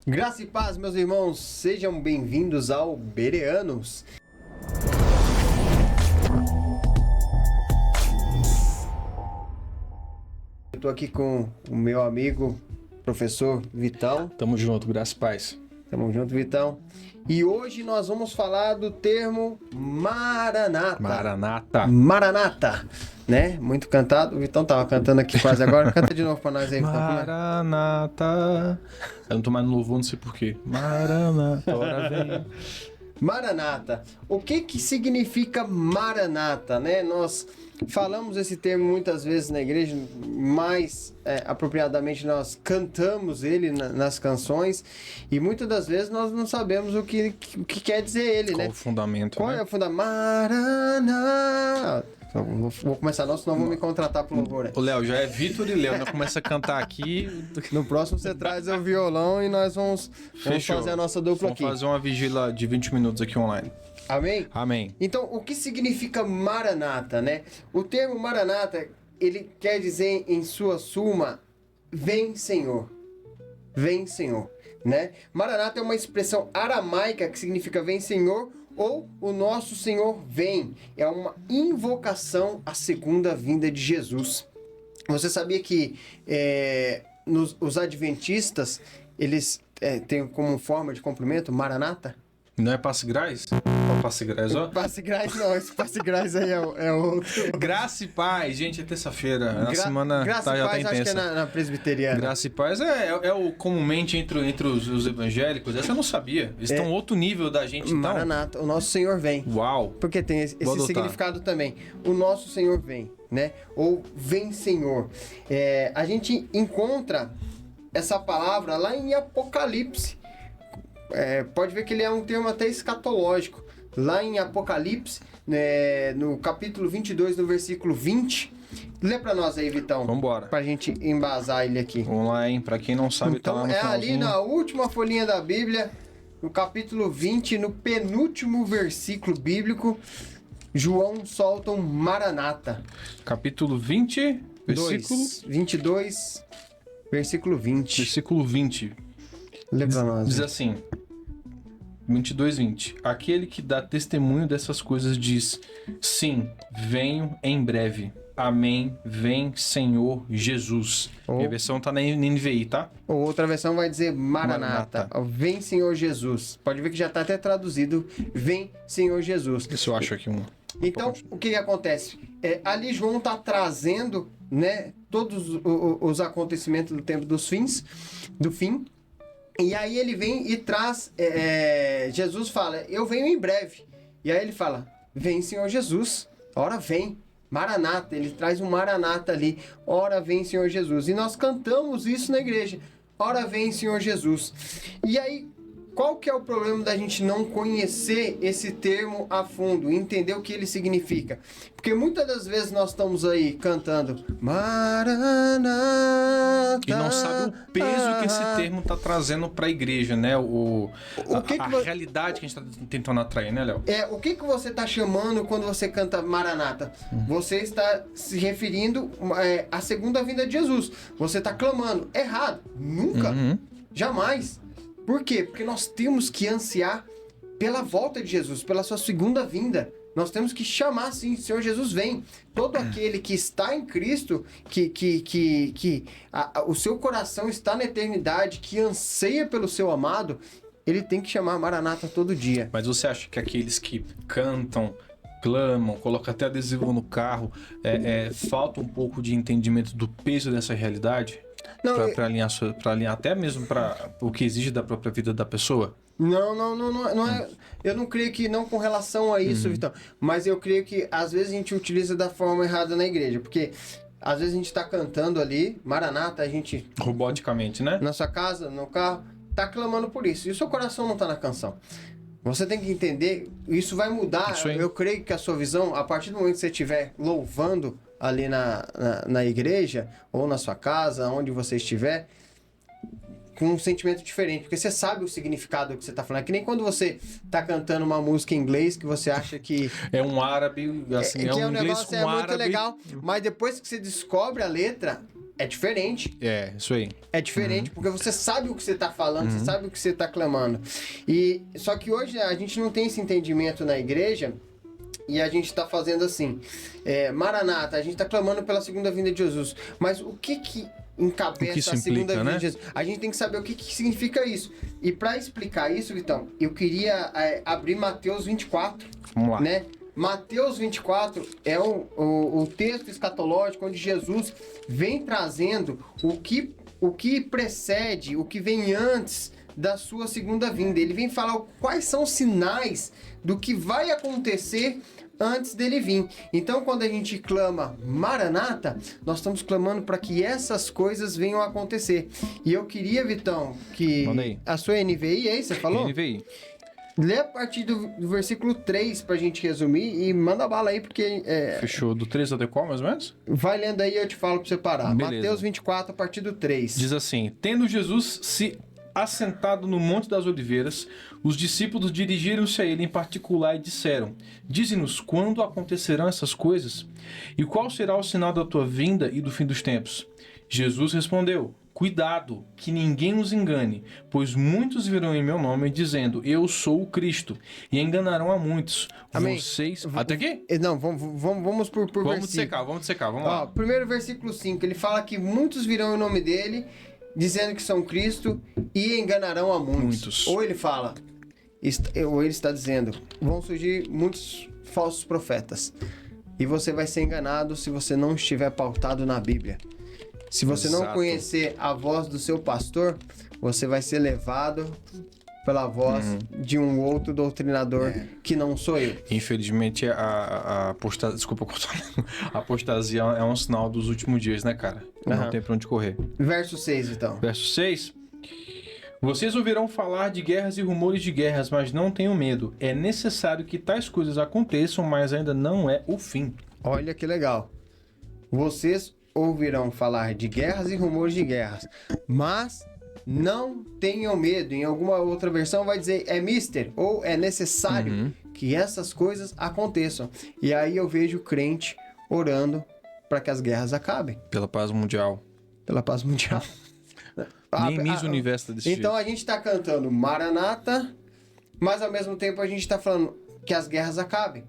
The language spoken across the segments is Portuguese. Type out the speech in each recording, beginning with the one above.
Graça e paz, meus irmãos, sejam bem-vindos ao Bereanos. Eu estou aqui com o meu amigo, professor Vitão. Tamo junto, graça e paz. Tamo junto, Vitão. E hoje nós vamos falar do termo Maranata. Maranata, né? Muito cantado. O Vitão tava cantando aqui quase agora. Canta de novo pra nós aí, Vitão. Maranata. Eu não tô mais no louvor, não sei porquê. Maranata, ora vem. Maranata. O que significa Maranata, né? Nós falamos esse termo muitas vezes na igreja, mais apropriadamente nós cantamos ele nas canções e muitas das vezes nós não sabemos o que quer dizer ele, Qual né? o fundamento, Qual é o fundamento? Maranata. Então, vou começar não, senão vão me contratar pro louvor, né? O Léo, já é Vitor e Léo, nós começa a cantar aqui. No próximo você traz o violão e nós vamos fazer a nossa dupla aqui. Vamos fazer uma vigília de 20 minutos aqui online. Amém? Amém. Então, o que significa Maranata, né? O termo Maranata, ele quer dizer em sua suma, vem Senhor. Vem Senhor, né? Maranata é uma expressão aramaica que significa vem Senhor ou o nosso Senhor vem. É uma invocação à segunda vinda de Jesus. Você sabia que os adventistas, eles têm como forma de cumprimento Maranata? Não é passe graz? Passe graz, ó. Passe graz não, esse passe graz aí é outro. Graça e paz, gente, é terça-feira. Na semana Graça e já paz, tá acho intensa. que é na presbiteriana. Graça e paz é o comumente entre os evangélicos. Essa eu não sabia. Eles estão outro nível da gente, então. Maranata, o nosso Senhor vem. Uau. Porque tem esse significado também. O nosso Senhor vem, né? Ou vem Senhor. A gente encontra essa palavra lá em Apocalipse. Pode ver que ele é um termo até escatológico. Lá em Apocalipse, no capítulo 22, no versículo 20. Lê pra nós aí, Vitão. Vambora. Pra gente embasar ele aqui. Vamos lá, hein? Pra quem não sabe, Então, tá lá no ali finalzinho. na última folhinha da Bíblia, no capítulo 20, no penúltimo versículo bíblico, João solta um Maranata. Capítulo 20, versículo... 22, versículo 20. Versículo 20. Lê pra nós. Diz assim... 22, 20. Aquele que dá testemunho dessas coisas diz: sim, venho em breve. Amém. Vem, Senhor Jesus. Minha versão tá na NVI, tá? Ou outra versão vai dizer Maranata. Vem, Senhor Jesus. Pode ver que já tá até traduzido. Vem, Senhor Jesus. Isso eu acho aqui um... Então, o que acontece? Ali João tá trazendo, né, todos os acontecimentos do tempo do fim. E aí ele vem e traz, Jesus fala, eu venho em breve. E aí ele fala, vem Senhor Jesus, ora vem, Maranata, ele traz um Maranata ali, ora vem Senhor Jesus. E nós cantamos isso na igreja, ora vem Senhor Jesus. E aí, qual que é o problema da gente não conhecer esse termo a fundo, entender o que ele significa? Porque muitas das vezes nós estamos aí cantando Maranata e não sabe o peso que esse termo tá trazendo pra igreja, né? A realidade que a gente tá tentando atrair, né, Léo? O que você tá chamando quando você canta Maranata? Você está se referindo à segunda vinda de Jesus. Você tá clamando. Errado. Nunca. Jamais. Por quê? Porque nós temos que ansiar pela volta de Jesus, pela sua segunda vinda. Nós temos que chamar assim, Senhor Jesus, vem. Todo aquele que está em Cristo, o seu coração está na eternidade, que anseia pelo seu amado, ele tem que chamar Maranata todo dia. Mas você acha que aqueles que cantam, clamam, colocam até adesivo no carro, falta um pouco de entendimento do peso dessa realidade? Para alinhar até mesmo para o que exige da própria vida da pessoa? Não é. Eu não creio que não com relação a isso, Vitão. Mas eu creio que às vezes a gente utiliza da forma errada na igreja. Porque às vezes a gente tá cantando ali, Maranata, a gente... Roboticamente, né? Na sua casa, no carro, tá clamando por isso. E o seu coração não tá na canção. Você tem que entender, isso vai mudar. Eu creio que a sua visão, a partir do momento que você estiver louvando ali na igreja, ou na sua casa, onde você estiver, com um sentimento diferente, porque você sabe o significado que você tá falando. É que nem quando você tá cantando uma música em inglês que você acha que... É um árabe, assim, que um o inglês negócio com é árabe. muito legal, mas depois que você descobre a letra, é diferente. É, isso aí. É diferente, porque você sabe o que você está falando, você sabe o que você está clamando. Só que hoje a gente não tem esse entendimento na igreja, e a gente está fazendo assim, Maranata, a gente está clamando pela segunda vinda de Jesus. Mas o que encabeça a segunda vinda de Jesus? A gente tem que saber o que significa isso. E para explicar isso, Vitão, eu queria abrir Mateus 24. Vamos lá. Né? Mateus 24 é o texto escatológico onde Jesus vem trazendo o que precede, o que vem antes da sua segunda vinda. Ele vem falar quais são os sinais do que vai acontecer antes dele vir. Então, quando a gente clama Maranata, nós estamos clamando para que essas coisas venham a acontecer. E eu queria, Vitão, que a sua NVI aí, você falou? NVI. Lê a partir do versículo 3 pra gente resumir e manda bala aí, porque... Fechou. Do 3 até qual, mais ou menos? Vai lendo aí e eu te falo pra você parar. Beleza. Mateus 24, a partir do 3. Diz assim: tendo Jesus se assentado no Monte das Oliveiras, os discípulos dirigiram-se a ele em particular e disseram: dize-nos quando acontecerão essas coisas? E qual será o sinal da tua vinda e do fim dos tempos? Jesus respondeu: cuidado, que ninguém os engane, pois muitos virão em meu nome dizendo, eu sou o Cristo, e enganarão a muitos. Amém. Vocês... Até aqui? Não, vamos por vamos dissecar, vamos lá. Primeiro versículo 5, ele fala que muitos virão em nome dele, dizendo que são Cristo, e enganarão a muitos. Ou ele fala, ou ele está dizendo, vão surgir muitos falsos profetas, e você vai ser enganado se você não estiver pautado na Bíblia. Se você não conhecer a voz do seu pastor, você vai ser levado pela voz de um outro doutrinador que não sou eu. Infelizmente, a apostasia é um sinal dos últimos dias, né, cara? Não tem pra onde correr. Verso 6, então. Verso 6. Vocês ouvirão falar de guerras e rumores de guerras, mas não tenham medo. É necessário que tais coisas aconteçam, mas ainda não é o fim. Olha que legal. Vocês ouvirão falar de guerras e rumores de guerras, mas não tenham medo. Em alguma outra versão vai dizer mister, ou é necessário que essas coisas aconteçam. E aí eu vejo o crente orando para que as guerras acabem. Pela paz mundial. Pela paz mundial. Nem Miss Universo desse então jeito. A gente está cantando Maranata, mas ao mesmo tempo a gente está falando que as guerras acabem.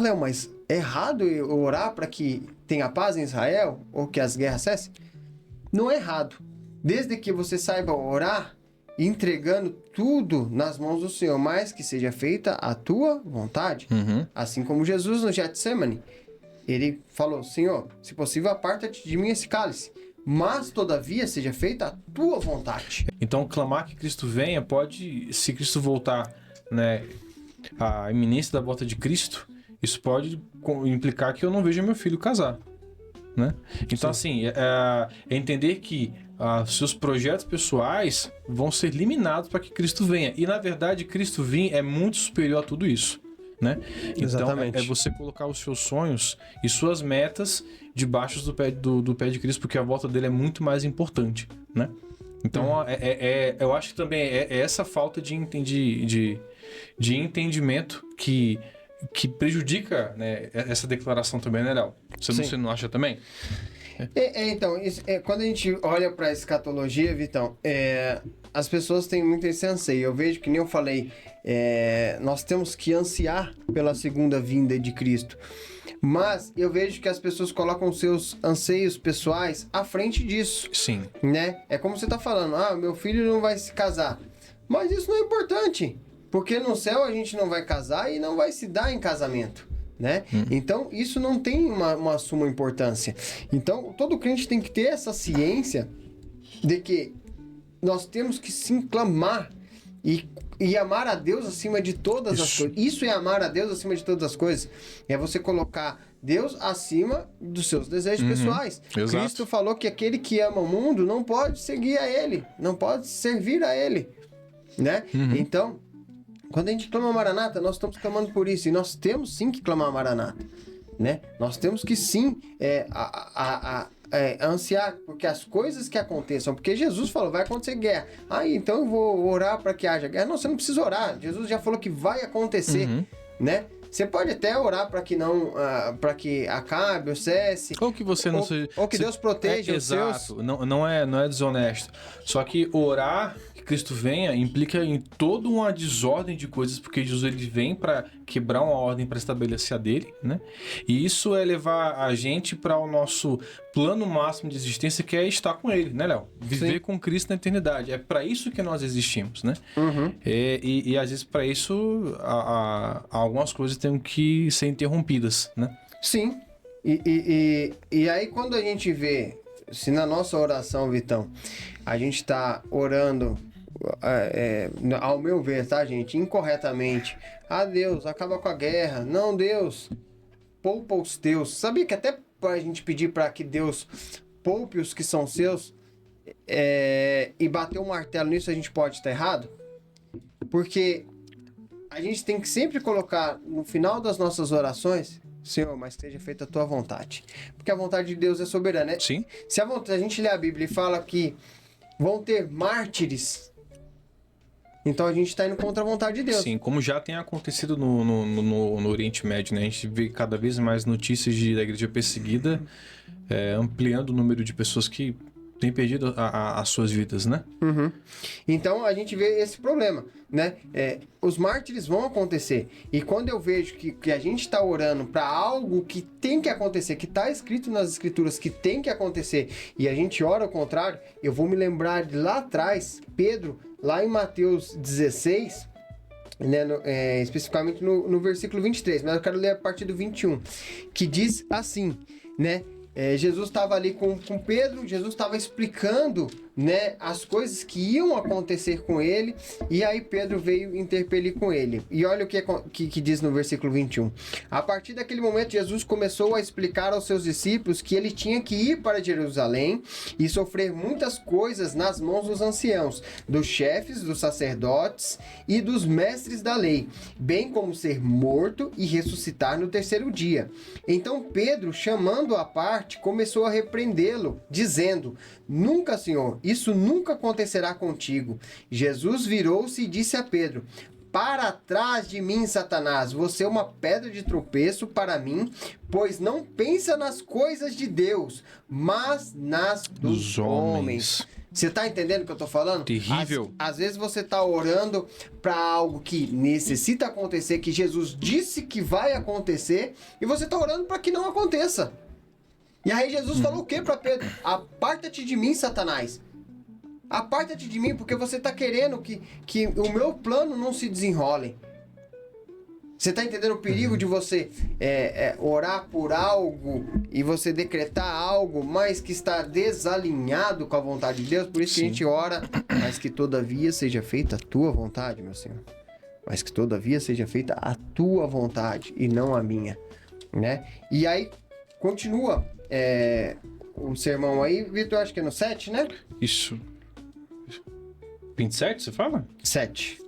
Léo, mas é errado eu orar para que tenha paz em Israel ou que as guerras cessem? Não é errado. Desde que você saiba orar, entregando tudo nas mãos do Senhor, mas que seja feita a tua vontade. Assim como Jesus no Getsemane. Ele falou, Senhor, se possível, aparta-te de mim esse cálice. Mas, todavia, seja feita a tua vontade. Então, clamar que Cristo venha pode, se Cristo voltar, né, a iminência da volta de Cristo, isso pode implicar que eu não vejo meu filho casar, né? Então, assim, é entender que seus projetos pessoais vão ser eliminados para que Cristo venha. E, na verdade, Cristo vir é muito superior a tudo isso, né? Exatamente. Então, é você colocar os seus sonhos e suas metas debaixo do pé de Cristo, porque a volta dele é muito mais importante, né? Então, eu acho que também é essa falta de entendimento que prejudica, né, essa declaração também, né, Léo? Você não acha também? Então, quando a gente olha para a escatologia, Vitão, as pessoas têm muito esse anseio. Eu vejo que nem eu falei, nós temos que ansiar pela segunda vinda de Cristo. Mas eu vejo que as pessoas colocam seus anseios pessoais à frente disso. Sim. Né? É como você está falando, meu filho não vai se casar. Mas isso não é importante. Porque no céu a gente não vai casar e não vai se dar em casamento, né? Então, isso não tem uma suma importância. Então, todo crente tem que ter essa ciência de que nós temos que sim clamar e amar a Deus acima de todas as coisas. Isso é amar a Deus acima de todas as coisas. É você colocar Deus acima dos seus desejos pessoais. Exato. Cristo falou que aquele que ama o mundo não pode seguir a Ele, não pode servir a Ele, né? Então, quando a gente clama Maranata, nós estamos clamando por isso. E nós temos sim que clamar Maranata, né? Nós temos que sim ansiar porque as coisas que aconteçam. Porque Jesus falou, vai acontecer guerra. Então eu vou orar para que haja guerra. Não, você não precisa orar. Jesus já falou que vai acontecer, né? Você pode até orar para que não, para que acabe ou cesse. Ou que você não seja... Ou que Deus proteja os seus. Exato, não é desonesto. Só que orar que Cristo venha implica em toda uma desordem de coisas, porque Jesus ele vem para quebrar uma ordem para estabelecer a dele, né? E isso é levar a gente para o nosso plano máximo de existência, que é estar com ele, né, Léo? Viver com Cristo na eternidade. É para isso que nós existimos, né? E às vezes para isso algumas coisas têm que ser interrompidas, né? Sim. E aí quando a gente vê, se na nossa oração, Vitão, a gente está orando, ao meu ver, tá, gente, incorretamente, Deus, acaba com a guerra, não, Deus, poupa os teus. Sabia que até a gente pedir para que Deus poupe os que são seus, e bater um martelo nisso, a gente pode estar errado? Porque a gente tem que sempre colocar no final das nossas orações: Senhor, mas seja feita a tua vontade. Porque a vontade de Deus é soberana, né? Sim. Se a gente lê a Bíblia e fala que vão ter mártires, então a gente está indo contra a vontade de Deus. Sim, como já tem acontecido no Oriente Médio, né? A gente vê cada vez mais notícias da igreja perseguida, ampliando o número de pessoas que têm perdido as suas vidas, né? Então a gente vê esse problema, né? Os mártires vão acontecer. E quando eu vejo que a gente está orando para algo que tem que acontecer, que está escrito nas escrituras que tem que acontecer, e a gente ora ao contrário, eu vou me lembrar de lá atrás, Pedro, lá em Mateus 16, né, especificamente no versículo 23, mas eu quero ler a partir do 21, que diz assim, né? Jesus estava ali com Pedro, Jesus estava explicando, né, as coisas que iam acontecer com ele, e aí Pedro veio interpelir com ele. E olha o que diz no versículo 21. A partir daquele momento, Jesus começou a explicar aos seus discípulos que ele tinha que ir para Jerusalém e sofrer muitas coisas nas mãos dos anciãos, dos chefes, dos sacerdotes e dos mestres da lei, bem como ser morto e ressuscitar no terceiro dia. Então Pedro, chamando-o à parte, começou a repreendê-lo, dizendo: Nunca, Senhor, isso nunca acontecerá contigo. Jesus virou-se e disse a Pedro: Para trás de mim, Satanás, você é uma pedra de tropeço para mim, pois não pensa nas coisas de Deus, mas nas dos homens. Você tá entendendo o que eu tô falando? Terrível. Às vezes você tá orando para algo que necessita acontecer, que Jesus disse que vai acontecer, e você tá orando para que não aconteça. E aí Jesus falou o que para Pedro? Aparta-te de mim, Satanás. Aparta-te de mim, porque você está querendo que o meu plano não se desenrole. Você está entendendo o perigo de você orar por algo e você decretar algo, mas que está desalinhado com a vontade de Deus? Por isso que a gente ora, mas que todavia seja feita a tua vontade, meu Senhor. Mas que todavia seja feita a tua vontade e não a minha, né? E aí, continua o sermão aí, Vitor, acho que é no 7, né? Isso. 27, você fala? 7.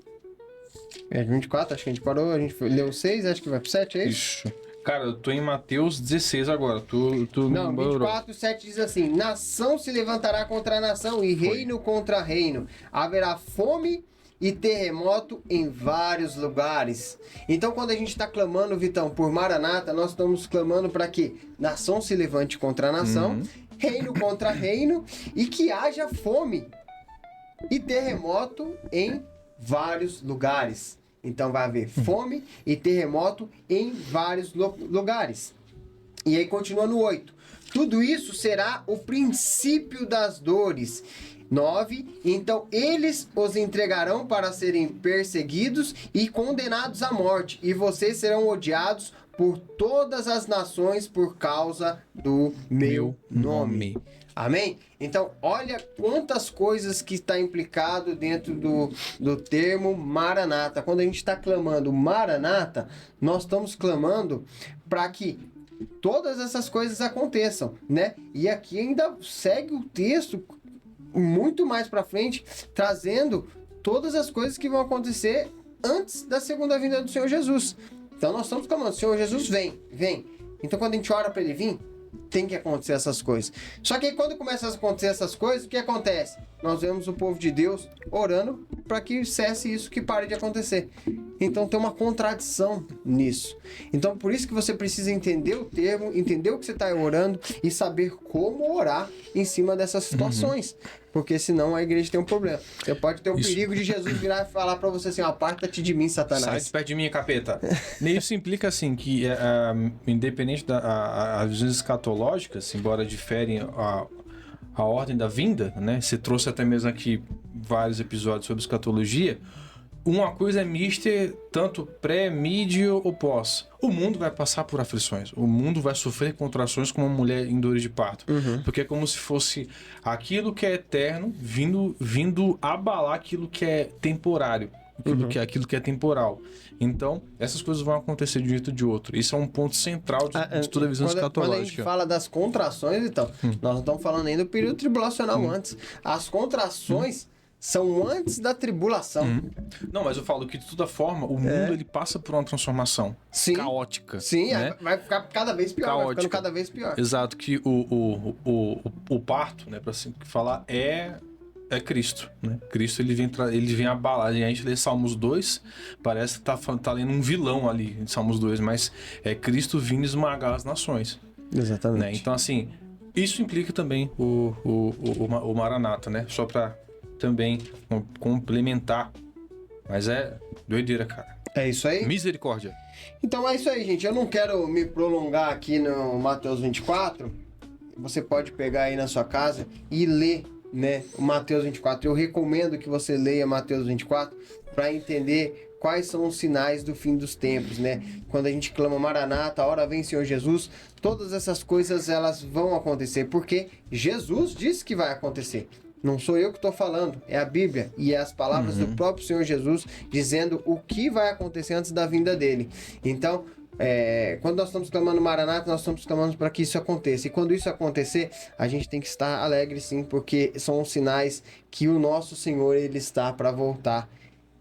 24, acho que a gente parou, a gente leu 6, acho que vai pro 7, é isso? Isso. Cara, eu tô em Mateus 16 agora. Não, 24, 7 diz assim: Nação se levantará contra nação e reino contra reino. Haverá fome e terremoto em vários lugares. Então, quando a gente está clamando, Vitão, por Maranata, nós estamos clamando para que nação se levante contra nação, reino contra reino, e que haja fome e terremoto em vários lugares. Então vai haver fome e terremoto em vários lugares. E aí continua no 8. Tudo isso será o princípio das dores. 9. Então eles os entregarão para serem perseguidos e condenados à morte, e vocês serão odiados por todas as nações por causa do meu nome. Amém? Então, olha quantas coisas que está implicado dentro do termo Maranata. Quando a gente está clamando Maranata, nós estamos clamando para que todas essas coisas aconteçam, né? E aqui ainda segue o texto muito mais para frente, trazendo todas as coisas que vão acontecer antes da segunda vinda do Senhor Jesus. Então nós estamos clamando: Senhor Jesus, vem. Então quando a gente ora para ele vir, tem que acontecer essas coisas. Só que aí, quando começam a acontecer essas coisas, o que acontece? Nós vemos o povo de Deus orando para que cesse isso, que pare de acontecer. Então tem uma contradição nisso. Então por isso que você precisa entender o termo, entender o que você está orando e saber como orar em cima dessas situações. Porque senão a igreja tem um problema. Você pode ter o perigo de Jesus virar e falar para você assim, aparta-te de mim, Satanás. Sai de perto de mim, capeta. Isso implica assim que, independente das visões escatológicas, embora diferem a ordem da vinda, né? Você trouxe até mesmo aqui vários episódios sobre escatologia. Uma coisa é mister, tanto pré, mídio ou pós. O mundo vai passar por aflições. O mundo vai sofrer contrações como uma mulher em dores de parto. Porque é como se fosse aquilo que é eterno vindo abalar aquilo que é temporário. Aquilo que é temporal. Então, essas coisas vão acontecer de um jeito ou de outro. Isso é um ponto central de toda a visão escatológica. Quando a gente fala das contrações, então, nós não estamos falando ainda do período tribulacional antes. As contrações são antes da tribulação. Não, mas eu falo que de toda forma, o mundo ele passa por uma transformação caótica. Sim, né? Vai ficar cada vez pior, Caótica. vai ficando cada vez pior. Exato, que o parto, né, para assim falar, é Cristo, né? Cristo ele vem abalar. A gente lê Salmos 2, parece que tá lendo um vilão ali em Salmos 2, mas é Cristo vindo esmagar as nações. Exatamente. Né? Então, assim, isso implica também o Maranata, né? Só para também complementar. Mas é doideira, cara. É isso aí? Misericórdia. Então é isso aí, gente. Eu não quero me prolongar aqui no Mateus 24. Você pode pegar aí na sua casa e ler, né, o Mateus 24. Eu recomendo que você leia Mateus 24 para entender quais são os sinais do fim dos tempos, né? Quando a gente clama Maranata, a hora vem Senhor Jesus, todas essas coisas elas vão acontecer, porque Jesus disse que vai acontecer. Não sou eu que estou falando, é a Bíblia e é as palavras do próprio Senhor Jesus dizendo o que vai acontecer antes da vinda dele. Então, quando nós estamos clamando Maranata, nós estamos clamando para que isso aconteça. E quando isso acontecer, a gente tem que estar alegre sim, porque são os sinais que o nosso Senhor ele está para voltar.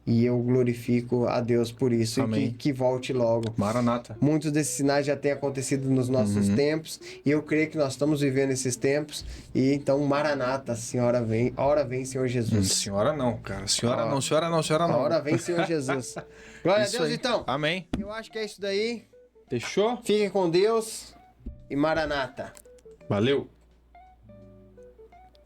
E eu glorifico a Deus por isso. Amém. E que volte logo. Maranata. Muitos desses sinais já têm acontecido nos nossos tempos. E eu creio que nós estamos vivendo esses tempos. E então, Maranata, a senhora vem. A hora vem, Senhor Jesus. Senhora não, cara. Senhora não. A hora vem, Senhor Jesus. Glória a Deus, aí. então. Amém. Eu acho que é isso daí. Fechou? Fiquem com Deus. E Maranata. Valeu.